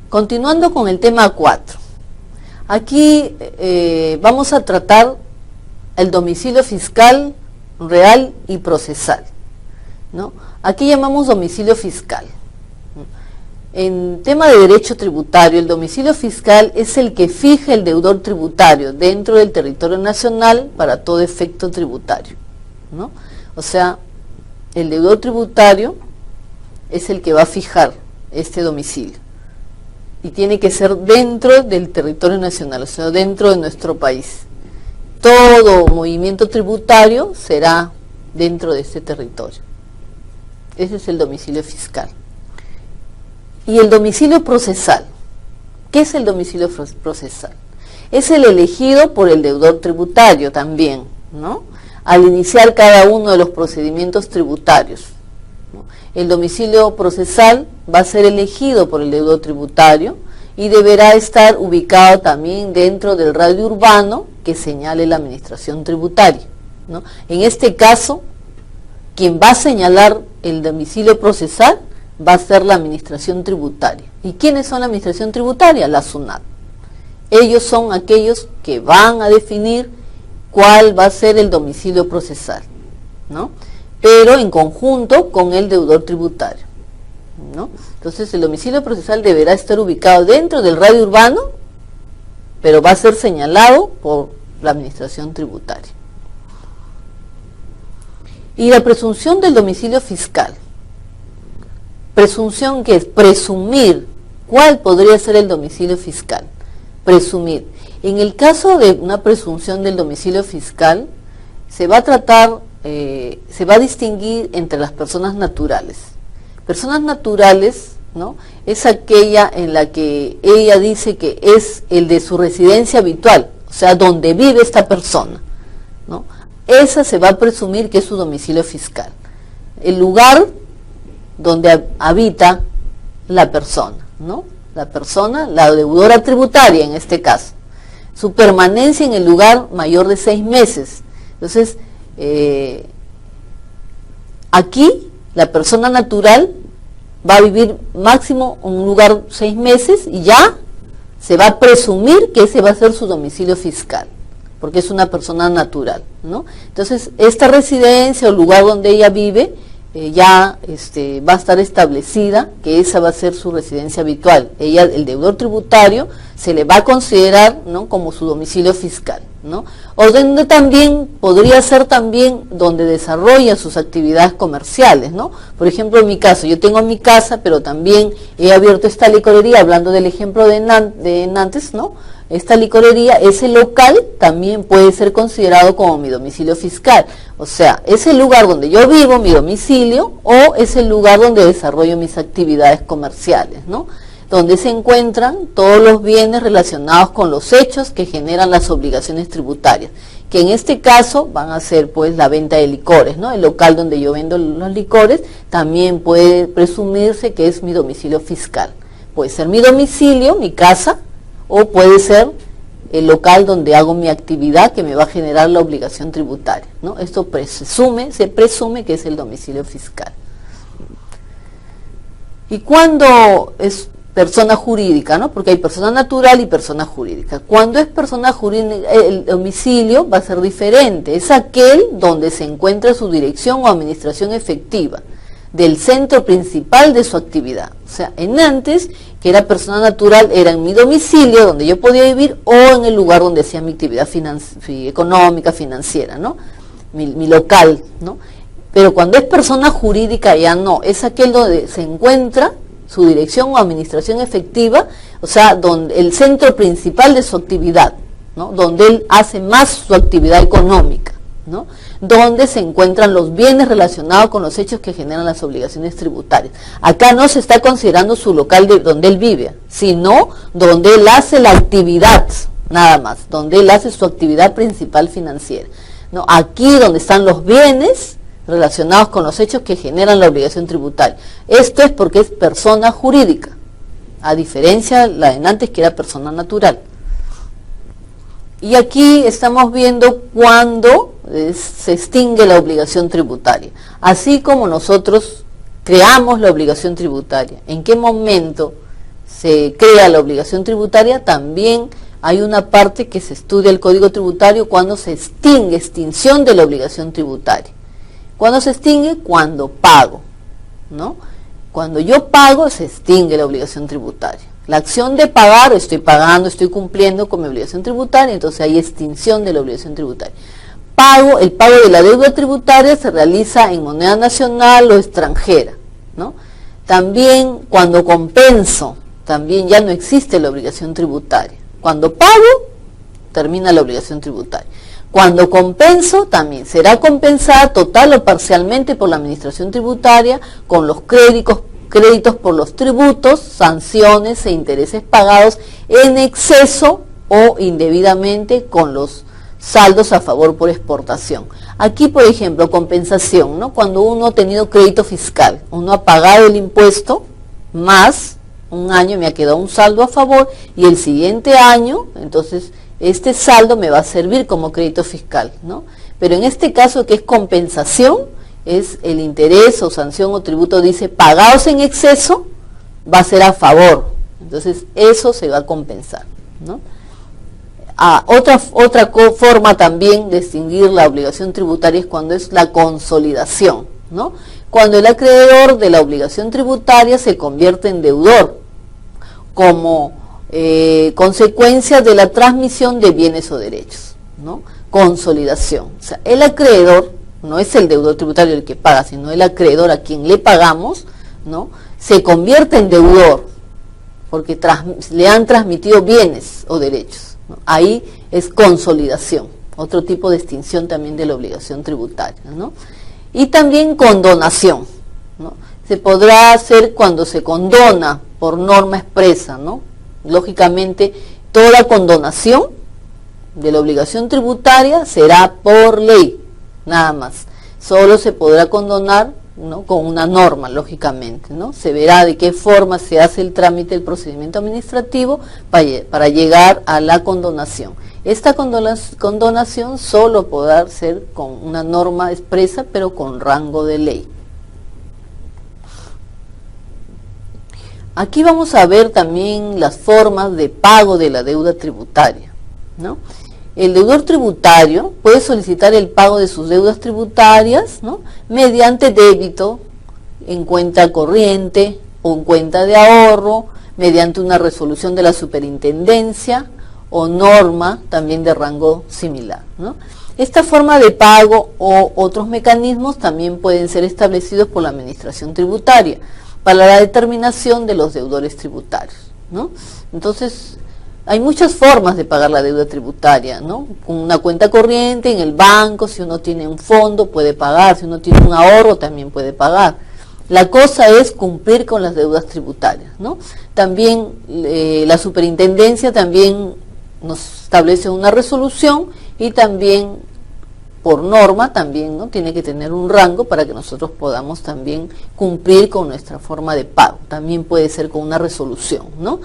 Continuando con el tema 4. Aquí vamos a tratar el domicilio fiscal, real y procesal, ¿no? Aquí llamamos domicilio fiscal. En tema de derecho tributario, el domicilio fiscal es el que fija el deudor tributario dentro del territorio nacional para todo efecto tributario, ¿no? O sea, el deudor tributario es el que va a fijar este domicilio y tiene que ser dentro del territorio nacional, o sea, dentro de nuestro país. Todo movimiento tributario será dentro de este territorio. Ese es el domicilio fiscal. Y el domicilio procesal. ¿Qué es el domicilio procesal? Es el elegido por el deudor tributario también, ¿no? Al iniciar cada uno de los procedimientos tributarios, ¿no? El domicilio procesal va a ser elegido por el deudor tributario y deberá estar ubicado también dentro del radio urbano que señale la administración tributaria, ¿no? En este caso, quien va a señalar el domicilio procesal va a ser la administración tributaria. ¿Y quiénes son la administración tributaria? La SUNAT. Ellos son aquellos que van a definir cuál va a ser el domicilio procesal, ¿no? Pero en conjunto con el deudor tributario, ¿no? Entonces el domicilio procesal deberá estar ubicado dentro del radio urbano, pero va a ser señalado por la administración tributaria. Y la presunción del domicilio fiscal. Presunción, que es presumir cuál podría ser el domicilio fiscal. Presumir. En el caso de una presunción del domicilio fiscal, se va a tratar, se va a distinguir entre las personas naturales. Personas naturales, ¿no? Es aquella en la que ella dice que es el de su residencia habitual, o sea, donde vive esta persona, ¿no? Esa se va a presumir que es su domicilio fiscal. El lugar donde habita la persona, ¿no? La persona, la deudora tributaria en este caso. Su permanencia en el lugar mayor de 6 meses. Entonces, aquí la persona natural va a vivir máximo en un lugar 6 meses y ya se va a presumir que ese va a ser su domicilio fiscal, porque es una persona natural, ¿no? Entonces, esta residencia o lugar donde ella vive ya va a estar establecida que esa va a ser su residencia habitual. Ella, el deudor tributario, se le va a considerar, ¿no?, como su domicilio fiscal, ¿no? O donde también podría ser también donde desarrolla sus actividades comerciales, ¿no? Por ejemplo, en mi caso, yo tengo mi casa, pero también he abierto esta licorería, hablando del ejemplo de Nantes, ¿no? Esta licorería, ese local también puede ser considerado como mi domicilio fiscal. O sea, es el lugar donde yo vivo, mi domicilio, o es el lugar donde desarrollo mis actividades comerciales, ¿no? Donde se encuentran todos los bienes relacionados con los hechos que generan las obligaciones tributarias, que en este caso van a ser pues la venta de licores, ¿no? El local donde yo vendo los licores también puede presumirse que es mi domicilio fiscal. Puede ser mi domicilio, mi casa, o puede ser el local donde hago mi actividad que me va a generar la obligación tributaria, ¿no? Esto se presume que es el domicilio fiscal. ¿Y cuándo es persona jurídica, ¿no? Porque hay persona natural y persona jurídica. Cuando es persona jurídica, el domicilio va a ser diferente. Es aquel donde se encuentra su dirección o administración efectiva del centro principal de su actividad. O sea, en antes, que era persona natural, era en mi domicilio donde yo podía vivir o en el lugar donde hacía mi actividad económica, financiera, ¿no? Mi local, ¿no? Pero cuando es persona jurídica ya no, es aquel donde se encuentra su dirección o administración efectiva, o sea, donde el centro principal de su actividad, ¿no? Donde él hace más su actividad económica, ¿no? Donde se encuentran los bienes relacionados con los hechos que generan las obligaciones tributarias. Acá no se está considerando su local donde él vive, sino donde él hace la actividad, nada más, donde él hace su actividad principal financiera, ¿no? Aquí donde están los bienes relacionados con los hechos que generan la obligación tributaria. Esto es porque es persona jurídica, a diferencia de la de antes que era persona natural. Y aquí estamos viendo cuándo se extingue la obligación tributaria. Así como nosotros creamos la obligación tributaria, ¿en qué momento se crea la obligación tributaria, también hay una parte que se estudia el Código Tributario cuando se extinción de la obligación tributaria. ¿Cuándo se extingue? Cuando pago, ¿no? Cuando yo pago, se extingue la obligación tributaria. La acción de pagar, estoy pagando, estoy cumpliendo con mi obligación tributaria, entonces hay extinción de la obligación tributaria. El pago de la deuda tributaria se realiza en moneda nacional o extranjera, ¿no? También cuando compenso, también ya no existe la obligación tributaria. Cuando pago, termina la obligación tributaria. Cuando compenso, también será compensada total o parcialmente por la administración tributaria con los créditos por los tributos, sanciones e intereses pagados en exceso o indebidamente con los saldos a favor por exportación. Aquí, por ejemplo, compensación, ¿no? Cuando uno ha tenido crédito fiscal, uno ha pagado el impuesto más un año, me ha quedado un saldo a favor, y el siguiente año, entonces, este saldo me va a servir como crédito fiscal, ¿no? Pero en este caso, que es compensación, es el interés o sanción o tributo, dice pagados en exceso, va a ser a favor. Entonces, eso se va a compensar, ¿no? Otra forma también de extinguir la obligación tributaria es cuando es la consolidación, ¿no? Cuando el acreedor de la obligación tributaria se convierte en deudor, como consecuencia de la transmisión de bienes o derechos, ¿no? Consolidación. O sea, el acreedor, no es el deudor tributario el que paga, sino el acreedor a quien le pagamos, ¿no? Se convierte en deudor, porque le han transmitido bienes o derechos, ¿no? Ahí es consolidación, otro tipo de extinción también de la obligación tributaria, ¿no? Y también condonación, ¿no? Se podrá hacer cuando se condona por norma expresa, ¿no? Lógicamente, toda condonación de la obligación tributaria será por ley, nada más. Solo se podrá condonar, ¿no? Con una norma, lógicamente, ¿no? Se verá de qué forma se hace el trámite, el procedimiento administrativo para llegar a la condonación. Esta condonación solo podrá ser con una norma expresa, pero con rango de ley. Aquí vamos a ver también las formas de pago de la deuda tributaria, ¿no? El deudor tributario puede solicitar el pago de sus deudas tributarias, ¿no? Mediante débito en cuenta corriente o en cuenta de ahorro, mediante una resolución de la superintendencia o norma también de rango similar, ¿no? Esta forma de pago o otros mecanismos también pueden ser establecidos por la administración tributaria para la determinación de los deudores tributarios, ¿no? Entonces, hay muchas formas de pagar la deuda tributaria, ¿no? Con una cuenta corriente en el banco, si uno tiene un fondo puede pagar, si uno tiene un ahorro también puede pagar. La cosa es cumplir con las deudas tributarias, ¿no? También la superintendencia también nos establece una resolución y también por norma también, ¿no? Tiene que tener un rango para que nosotros podamos también cumplir con nuestra forma de pago. También puede ser con una resolución, ¿no?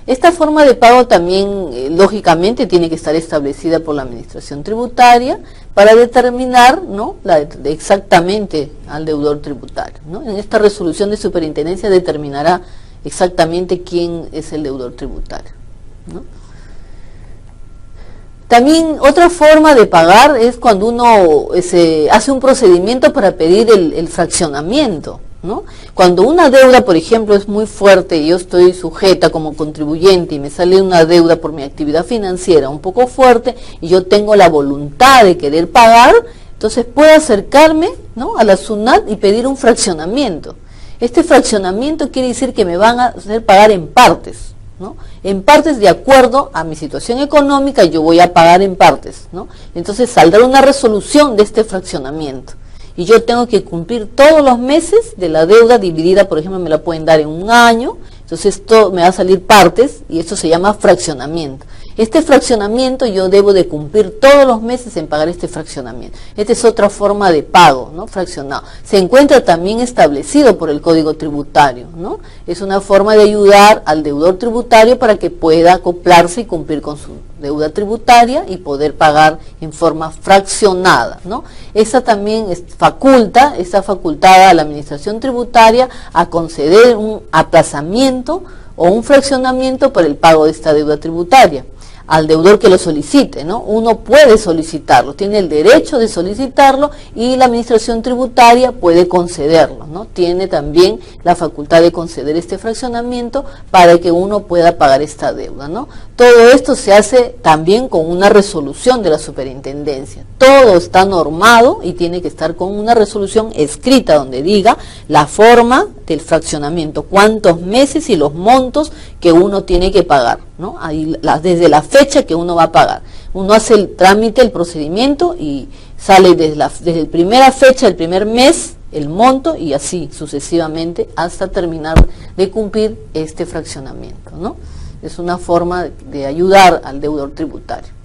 Esta forma de pago también, lógicamente, tiene que estar establecida por la administración tributaria para determinar, ¿no? Exactamente al deudor tributario, ¿no? En esta resolución de superintendencia determinará exactamente quién es el deudor tributario, ¿no? También otra forma de pagar es cuando uno hace un procedimiento para pedir el fraccionamiento, ¿no? Cuando una deuda, por ejemplo, es muy fuerte y yo estoy sujeta como contribuyente y me sale una deuda por mi actividad financiera un poco fuerte y yo tengo la voluntad de querer pagar, entonces puedo acercarme, ¿no? a la SUNAT y pedir un fraccionamiento. Este fraccionamiento quiere decir que me van a hacer pagar en partes, ¿no? En partes de acuerdo a mi situación económica, yo voy a pagar en partes, ¿no? Entonces saldrá una resolución de este fraccionamiento y yo tengo que cumplir todos los meses de la deuda dividida, por ejemplo, me la pueden dar en un año, entonces esto me va a salir partes y esto se llama fraccionamiento. Este fraccionamiento yo debo de cumplir todos los meses en pagar este fraccionamiento. Esta es otra forma de pago, ¿no? Fraccionado. Se encuentra también establecido por el Código Tributario, ¿no? Es una forma de ayudar al deudor tributario para que pueda acoplarse y cumplir con su deuda tributaria y poder pagar en forma fraccionada, ¿no? Esa también está facultada a la administración tributaria a conceder un aplazamiento o un fraccionamiento para el pago de esta deuda tributaria al deudor que lo solicite, ¿no? Uno puede solicitarlo, tiene el derecho de solicitarlo y la administración tributaria puede concederlo, ¿no? Tiene también la facultad de conceder este fraccionamiento para que uno pueda pagar esta deuda, ¿no? Todo esto se hace también con una resolución de la superintendencia. Todo está normado y tiene que estar con una resolución escrita donde diga la forma del fraccionamiento, cuántos meses y los montos que uno tiene que pagar, ¿no? Ahí, desde la fecha que uno va a pagar. Uno hace el trámite, el procedimiento y sale desde la primera fecha, el primer mes, el monto y así sucesivamente hasta terminar de cumplir este fraccionamiento, ¿no? Es una forma de ayudar al deudor tributario.